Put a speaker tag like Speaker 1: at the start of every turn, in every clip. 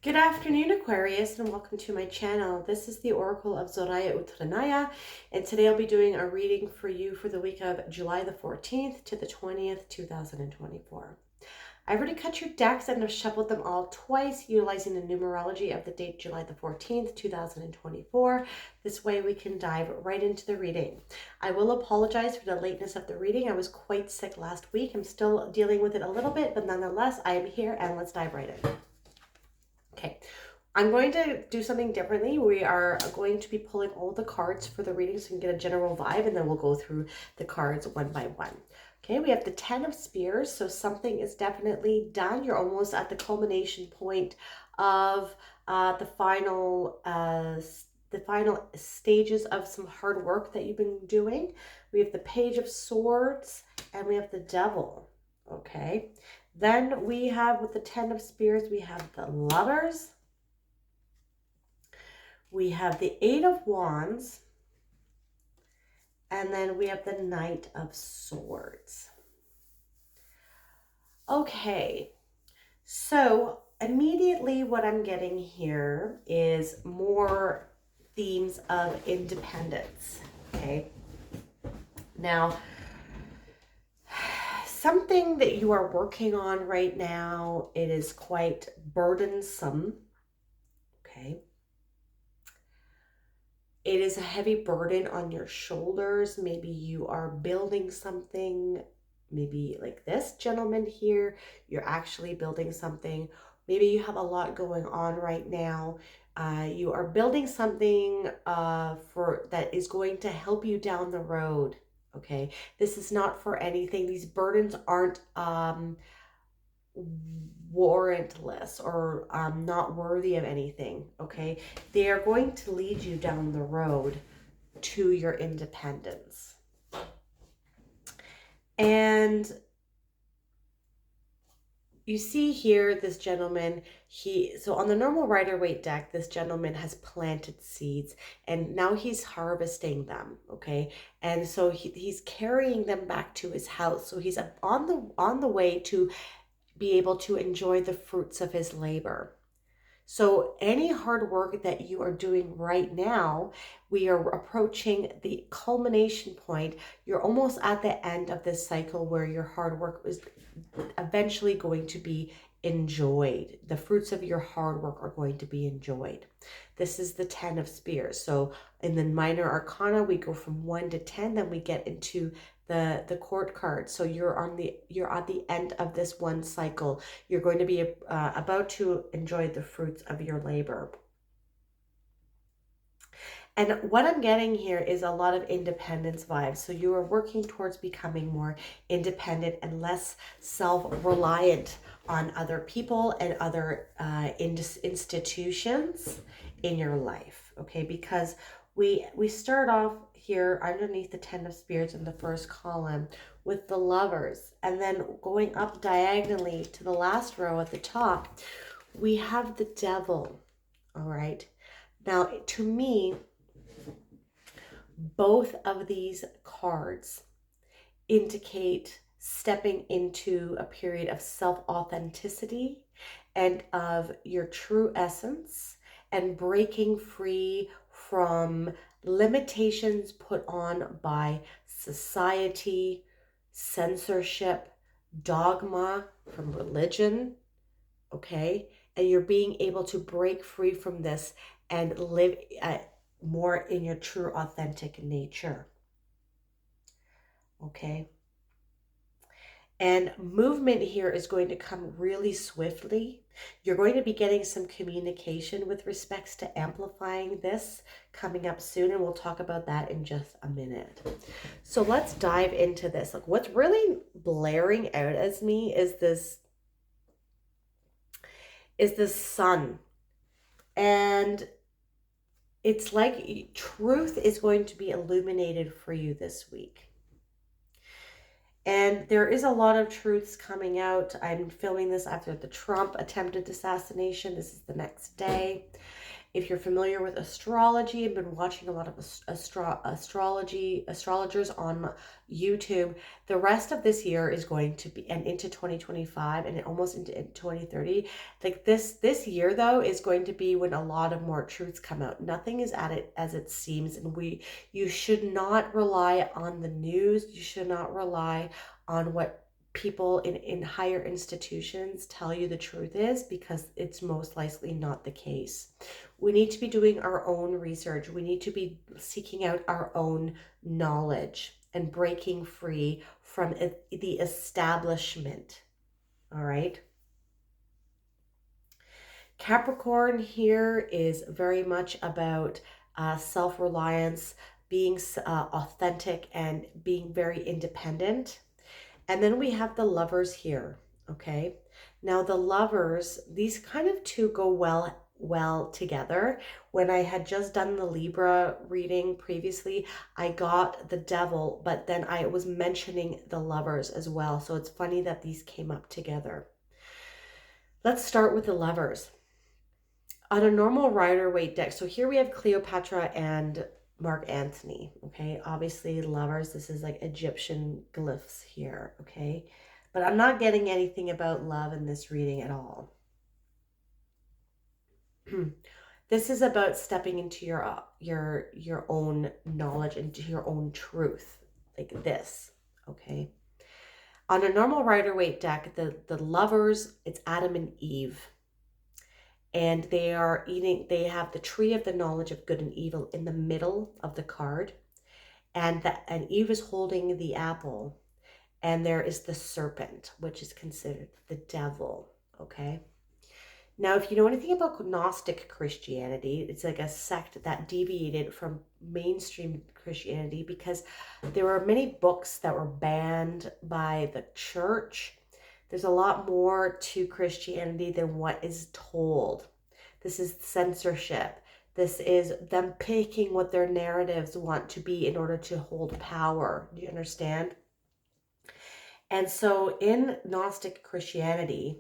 Speaker 1: Good afternoon, Aquarius, and welcome to my channel. This is the Oracle of Zoraya Utranaya, and today I'll be doing a reading for you for the week of July the 14th to the 20th, 2024. I've already cut your decks and I've shuffled them all twice utilizing the numerology of the date July the 14th, 2024. This way we can dive right into the reading. I will apologize for the lateness of the reading. I was quite sick last week. I'm still dealing with it a little bit, but nonetheless, I am here and let's dive right in. Okay, I'm going to do something differently. We are going to be pulling all the cards for the reading so you can get a general vibe, and then we'll go through the cards one by one. Okay, we have the 10 of Spears, so something is definitely done. You're almost at the culmination point of the final stages of some hard work that you've been doing. We have the Page of Swords, and we have the Devil. Okay. Then we have, with the 10 of Spears, we have the Lovers. We have the 8 of Wands. And then we have the Knight of Swords. Okay, so immediately what I'm getting here is more themes of independence. Okay, now something that you are working on right now, it is quite burdensome. Okay, it is a heavy burden on your shoulders. Maybe you are building something, maybe like this gentleman here, you're actually building something. Maybe you have a lot going on right now. You are building something that is going to help you down the road. Okay, this is not for anything. These burdens aren't warrantless or not worthy of anything. Okay, they are going to lead you down the road to your independence. And you see here this gentleman, so on the normal Rider-Waite deck, this gentleman has planted seeds and now he's harvesting them. Okay, and so he's carrying them back to his house. So he's on the way to be able to enjoy the fruits of his labor. So any hard work that you are doing right now, we are approaching the culmination point. You're almost at the end of this cycle where your hard work is eventually going to be enjoyed. The fruits of your hard work are going to be enjoyed. This is the 10 of Spears. So in the minor arcana, we go from 1 to 10, then we get into the court card. So you're at the end of this one cycle. You're going to be about to enjoy the fruits of your labor. And what I'm getting here is a lot of independence vibes. So you are working towards becoming more independent and less self-reliant on other people and other institutions in your life. Okay, because we start off here underneath the 10 of Spears in the first column with the Lovers, and then going up diagonally to the last row at the top, we have the Devil. All right, now to me, both of these cards indicate stepping into a period of self-authenticity and of your true essence and breaking free from limitations put on by society, censorship, dogma from religion. Okay, and you're being able to break free from this and live more in your true authentic nature. Okay, and movement here is going to come really swiftly. You're going to be getting some communication with respects to amplifying this coming up soon, and we'll talk about that in just a minute. So let's dive into this. Like, what's really blaring out as me is this sun, and it's like truth is going to be illuminated for you this week. And there is a lot of truths coming out. I'm filming this after the Trump attempted assassination. This is the next day. If you're familiar with astrology and been watching a lot of astrologers on YouTube, the rest of this year is going to be, and into 2025 and almost into 2030, like this year though is going to be when a lot of more truths come out. Nothing is at it as it seems, and you should not rely on the news. You should not rely on what people in higher institutions tell you the truth is, because it's most likely not the case. We need to be doing our own research. We need to be seeking out our own knowledge and breaking free from the establishment. All right. Capricorn here is very much about self-reliance, being authentic, and being very independent. And then we have the Lovers here, okay? Now the Lovers, these kind of two go well together. When I had just done the Libra reading previously, I got the Devil, but then I was mentioning the Lovers as well. So it's funny that these came up together. Let's start with the Lovers. On a normal Rider-Waite deck, so here we have Cleopatra and Mark Antony, okay? Obviously, Lovers, this is like Egyptian glyphs here, okay? But I'm not getting anything about love in this reading at all. This is about stepping into your own knowledge, into your own truth, like this, okay? On a normal Rider-Waite deck, the Lovers, it's Adam and Eve. And they have the tree of the knowledge of good and evil in the middle of the card. And Eve is holding the apple. And there is the serpent, which is considered the devil, okay? Now, if you know anything about Gnostic Christianity, it's like a sect that deviated from mainstream Christianity because there were many books that were banned by the church. There's a lot more to Christianity than what is told. This is censorship. This is them picking what their narratives want to be in order to hold power. Do you understand? And so in Gnostic Christianity,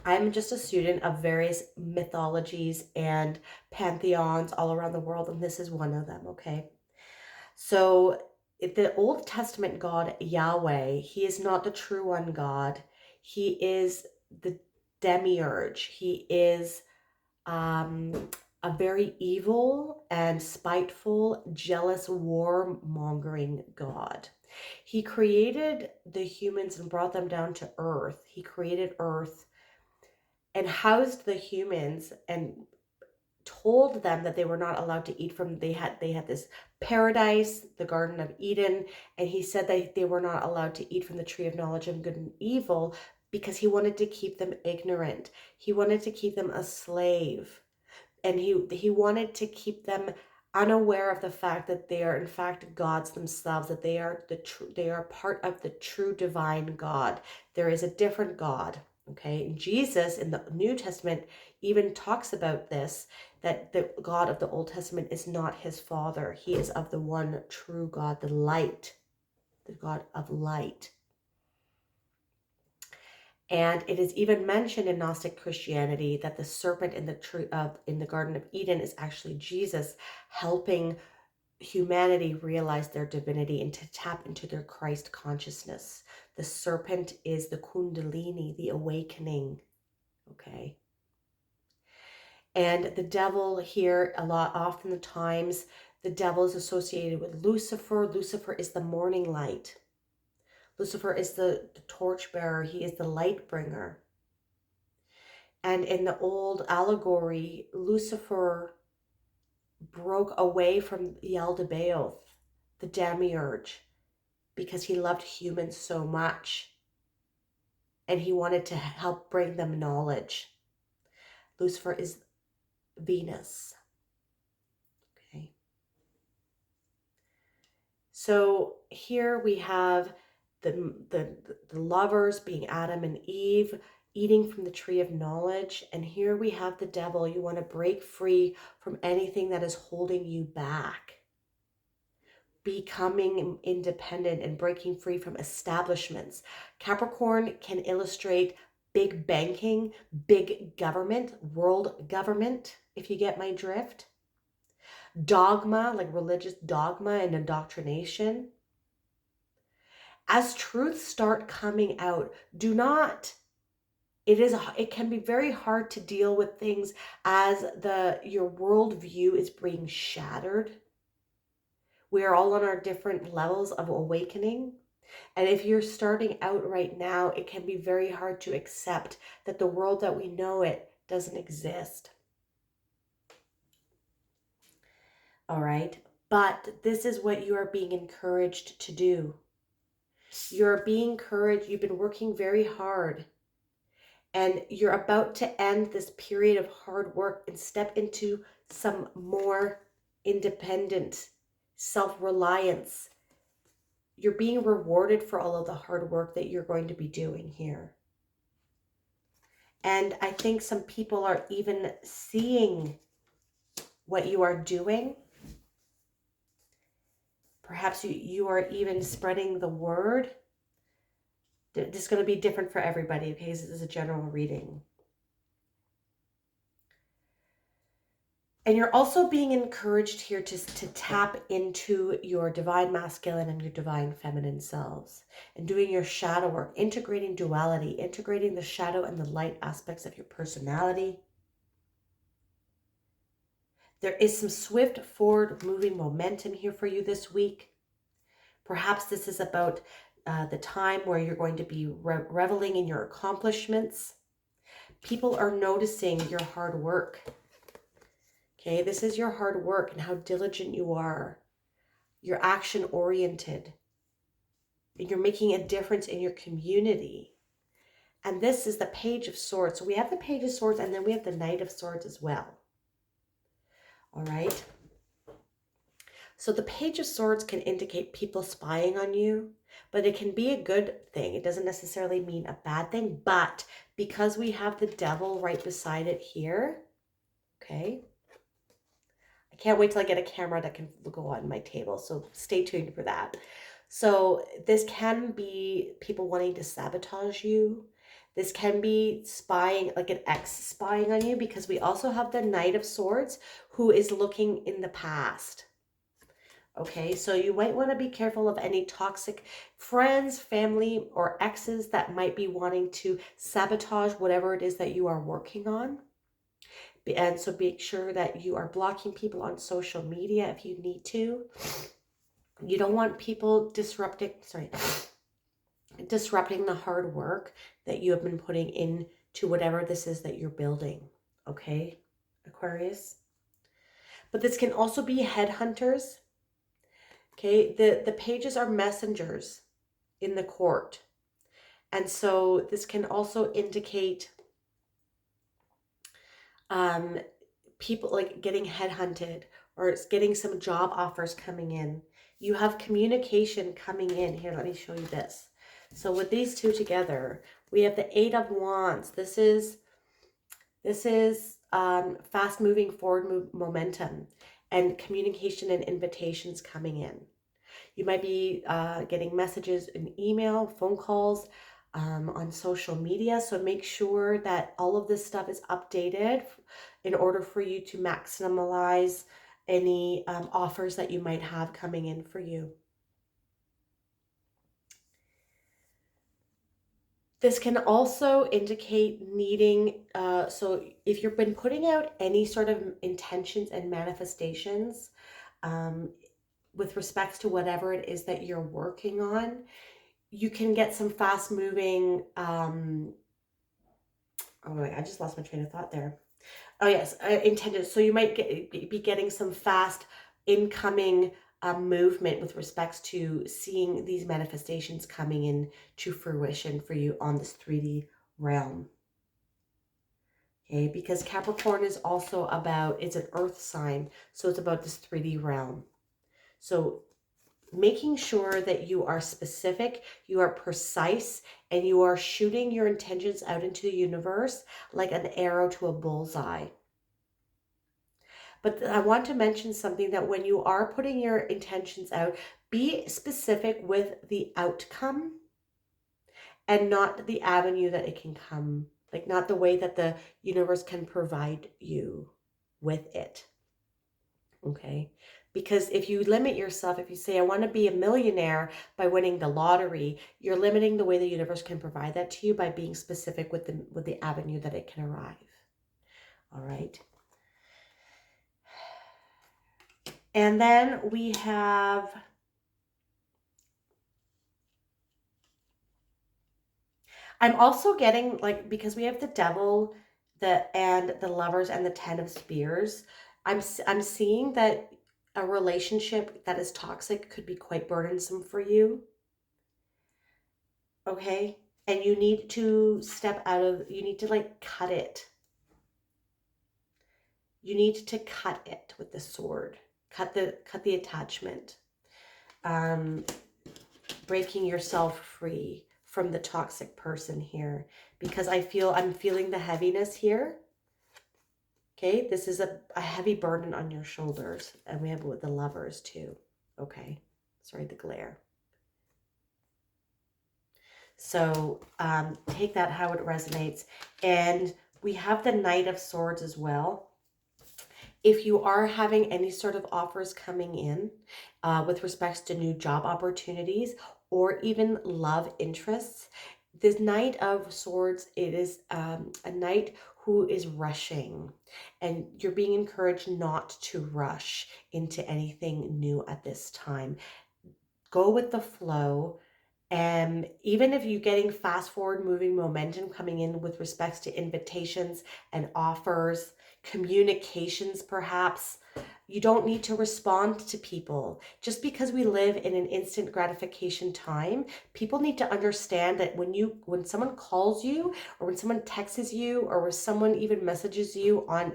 Speaker 1: I'm just a student of various mythologies and pantheons all around the world, and this is one of them, okay? So the Old Testament God, Yahweh, he is not the true one God. He is the demiurge. He is a very evil and spiteful, jealous, war-mongering God. He created the humans and brought them down to earth. He created earth and housed the humans and told them that they were not allowed to eat from, they had this paradise, the Garden of Eden, and he said that they were not allowed to eat from the tree of knowledge of good and evil because he wanted to keep them ignorant. He wanted to keep them a slave. And he wanted to keep them unaware of the fact that they are in fact gods themselves, that they are part of the true divine God. There is a different God. Okay, and Jesus in the New Testament even talks about this, that the God of the Old Testament is not his father. He is of the one true God, the light, the God of light. And it is even mentioned in Gnostic Christianity that the serpent in the Garden of Eden is actually Jesus, helping humanity realize their divinity and to tap into their Christ consciousness. The serpent is the Kundalini, the awakening, okay? And the devil here, often the times, the devil is associated with Lucifer. Lucifer is the morning light. Lucifer is the torchbearer. He is the light bringer. And in the old allegory, Lucifer broke away from Yaldabaoth, the demiurge, because he loved humans so much. And he wanted to help bring them knowledge. Lucifer is Venus. Okay. So here we have the lovers being Adam and Eve, eating from the tree of knowledge. And here we have the devil. You want to break free from anything that is holding you back. Becoming independent and breaking free from establishments. Capricorn can illustrate big banking, big government, world government, if you get my drift. Dogma, like religious dogma and indoctrination. As truths start coming out, do not, it can be very hard to deal with things as your worldview is being shattered. We are all on our different levels of awakening. And if you're starting out right now, it can be very hard to accept that the world that we know it doesn't exist. All right. But this is what you are being encouraged to do. You're being encouraged. You've been working very hard. And you're about to end this period of hard work and step into some more independent self-reliance. You're being rewarded for all of the hard work that you're going to be doing here. And I think some people are even seeing what you are doing. Perhaps you are even spreading the word. This is going to be different for everybody, okay? This is a general reading. And you're also being encouraged here to tap into your divine masculine and your divine feminine selves and doing your shadow work, integrating duality, integrating the shadow and the light aspects of your personality. There is some swift forward moving momentum here for you this week. Perhaps this is about the time where you're going to be reveling in your accomplishments. People are noticing your hard work. Okay, this is your hard work and how diligent you are. You're action-oriented. And you're making a difference in your community. And this is the Page of Swords. So we have the Page of Swords and then we have the Knight of Swords as well. All right. So the Page of Swords can indicate people spying on you, but it can be a good thing. It doesn't necessarily mean a bad thing, but because we have the Devil right beside it here, okay, I can't wait till I get a camera that can go on my table, so stay tuned for that. So this can be people wanting to sabotage you. This can be spying, like an ex spying on you, because we also have the Knight of Swords who is looking in the past. Okay, so you might want to be careful of any toxic friends, family, or exes that might be wanting to sabotage whatever it is that you are working on. And so make sure that you are blocking people on social media if you need to. You don't want people disrupting the hard work that you have been putting into whatever this is that you're building. Okay, Aquarius? But this can also be headhunters. Okay, the pages are messengers in the court. And so this can also indicate people like getting headhunted or it's getting some job offers coming in. You have communication coming in. Here, let me show you this. So with these two together, we have the Eight of Wands. This is fast moving forward momentum and communication and invitations coming in. You might be getting messages in email, phone calls, on social media. So make sure that all of this stuff is updated in order for you to maximize any offers that you might have coming in for you. This can also indicate needing, so if you've been putting out any sort of intentions and manifestations with respects to whatever it is that you're working on, you can get some fast moving, oh my, I just lost my train of thought there. Oh yes, intended. So you might be getting some fast incoming movement with respects to seeing these manifestations coming in to fruition for you on this 3D realm. Okay, because Capricorn is also about, it's an earth sign, so it's about this 3D realm. So making sure that you are specific, you are precise, and you are shooting your intentions out into the universe like an arrow to a bullseye. But I want to mention something, that when you are putting your intentions out, be specific with the outcome and not the avenue that it can come, like not the way that the universe can provide you with it. Okay. Because if you limit yourself, if you say, I want to be a millionaire by winning the lottery, you're limiting the way the universe can provide that to you by being specific with the avenue that it can arrive. All right. And then we have, I'm also getting, like, because we have the devil, and the lovers and the 10 of spears, I'm seeing that a relationship that is toxic could be quite burdensome for you. Okay? And you need to step out of, you need to like cut it. You need to cut it with the sword. Cut the attachment. Um, Breaking yourself free from the toxic person here, because I'm feeling the heaviness here. Okay, this is a heavy burden on your shoulders, and we have it with the lovers too. Okay, sorry, the glare. So take that how it resonates. And we have the Knight of Swords as well. If you are having any sort of offers coming in with respects to new job opportunities or even love interests, this Knight of Swords, it is a knight who is rushing, and you're being encouraged not to rush into anything new at this time. Go with the flow. And even if you're getting fast forward moving momentum coming in with respects to invitations and offers, communications perhaps, you don't need to respond to people. Just because we live in an instant gratification time, people need to understand that when someone calls you, or when someone texts you, or when someone even messages you on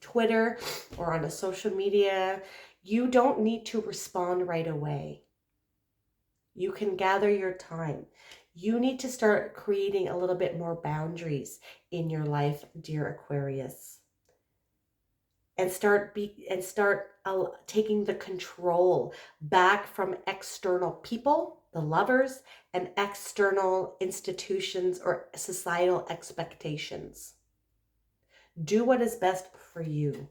Speaker 1: Twitter or on a social media, you don't need to respond right away. You can gather your time. You need to start creating a little bit more boundaries in your life, dear Aquarius. And start taking the control back from external people, the lovers, and external institutions or societal expectations. Do what is best for you.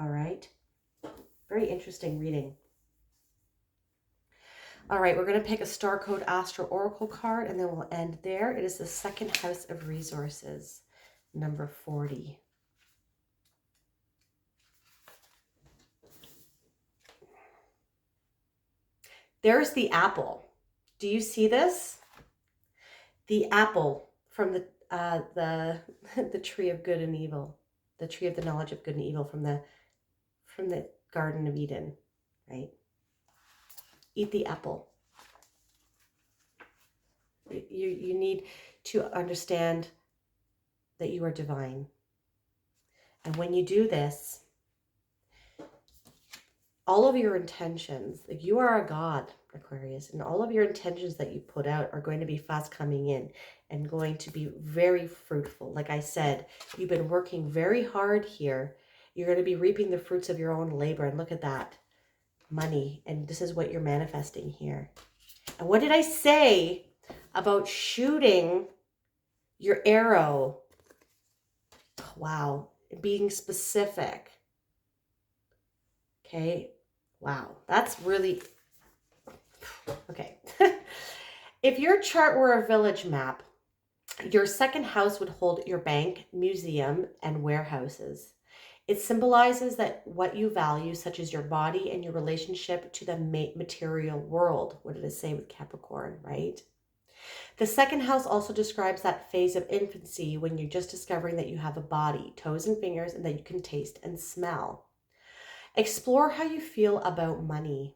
Speaker 1: All right? Very interesting reading. All right, we're going to pick a Star Code Astro Oracle card, and then we'll end there. It is the second house of resources, number 40. There's the apple. Do you see this? The apple from the tree of good and evil, the tree of the knowledge of good and evil from the Garden of Eden, right? Eat the apple. You need to understand that you are divine. And when you do this, all of your intentions, like you are a god, Aquarius, and all of your intentions that you put out are going to be fast coming in and going to be very fruitful. Like I said, you've been working very hard here. You're going to be reaping the fruits of your own labor. And look at that, money. And this is what you're manifesting here. And what did I say about shooting your arrow? Wow, being specific. Okay, wow, that's really, okay. If your chart were a village map, your second house would hold your bank, museum, and warehouses. It symbolizes that what you value, such as your body and your relationship to the material world. What did it say with Capricorn, right? The second house also describes that phase of infancy when you're just discovering that you have a body, toes and fingers, and that you can taste and smell. Explore how you feel about money.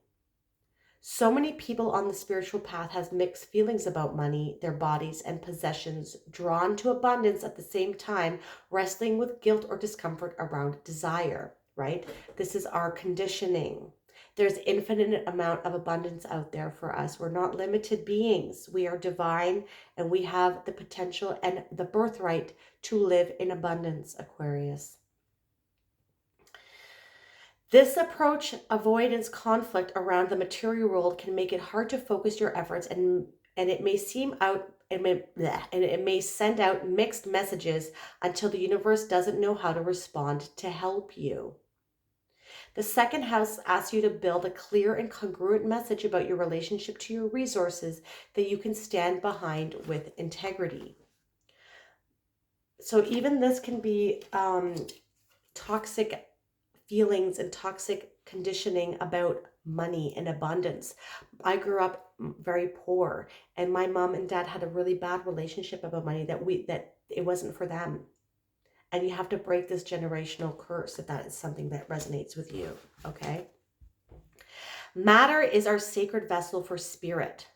Speaker 1: So many people on the spiritual path has mixed feelings about money, their bodies, and possessions, drawn to abundance at the same time, wrestling with guilt or discomfort around desire, right? This is our conditioning. There's infinite amount of abundance out there for us. We're not limited beings. We are divine, and we have the potential and the birthright to live in abundance, Aquarius. This approach, avoidance conflict around the material world, can make it hard to focus your efforts and and it may seem out and it may send out mixed messages until the universe doesn't know how to respond to help you. The second house asks you to build a clear and congruent message about your relationship to your resources that you can stand behind with integrity. So even this can be toxic feelings and toxic conditioning about money and abundance. I grew up very poor, and my mom and dad had a really bad relationship about money, that it wasn't for them. And you have to break this generational curse if that is something that resonates with you, okay? Matter is our sacred vessel for spirit.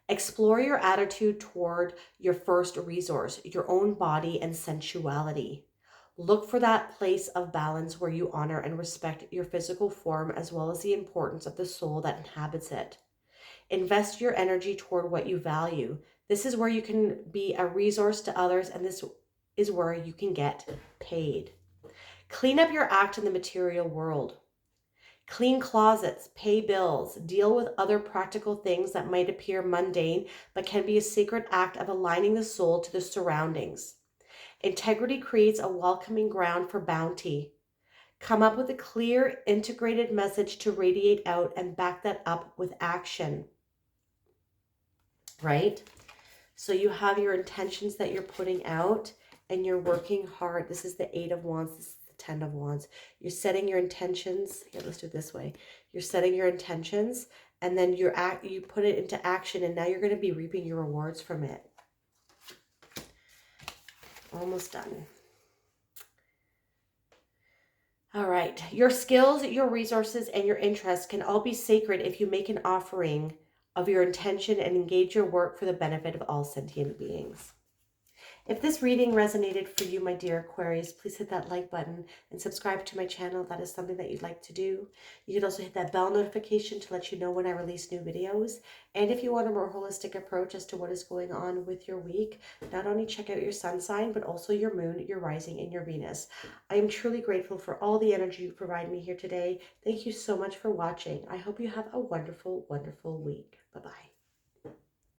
Speaker 1: Explore your attitude toward your first resource, your own body and sensuality. Look for that place of balance where you honor and respect your physical form as well as the importance of the soul that inhabits it. Invest your energy toward what you value. This is where you can be a resource to others, and this is where you can get paid. Clean up your act in the material world. Clean closets, pay bills, deal with other practical things that might appear mundane but can be a sacred act of aligning the soul to the surroundings. Integrity creates a welcoming ground for bounty. Come up with a clear, integrated message to radiate out and back that up with action. Right? So you have your intentions that you're putting out and you're working hard. This is the 8 of Wands. This is the 10 of Wands. You're setting your intentions. Here, let's do it this way. You're setting your intentions, and then you put it into action, and now you're going to be reaping your rewards from it. Almost done. All right. Your skills, your resources, and your interests can all be sacred if you make an offering of your intention and engage your work for the benefit of all sentient beings. If this reading resonated for you, my dear Aquarius, please hit that like button and subscribe to my channel. That is something that you'd like to do. You can also hit that bell notification to let you know when I release new videos. And if you want a more holistic approach as to what is going on with your week, not only check out your sun sign, but also your moon, your rising, and your Venus. I am truly grateful for all the energy you provide me here today. Thank you so much for watching. I hope you have a wonderful, wonderful week. Bye-bye.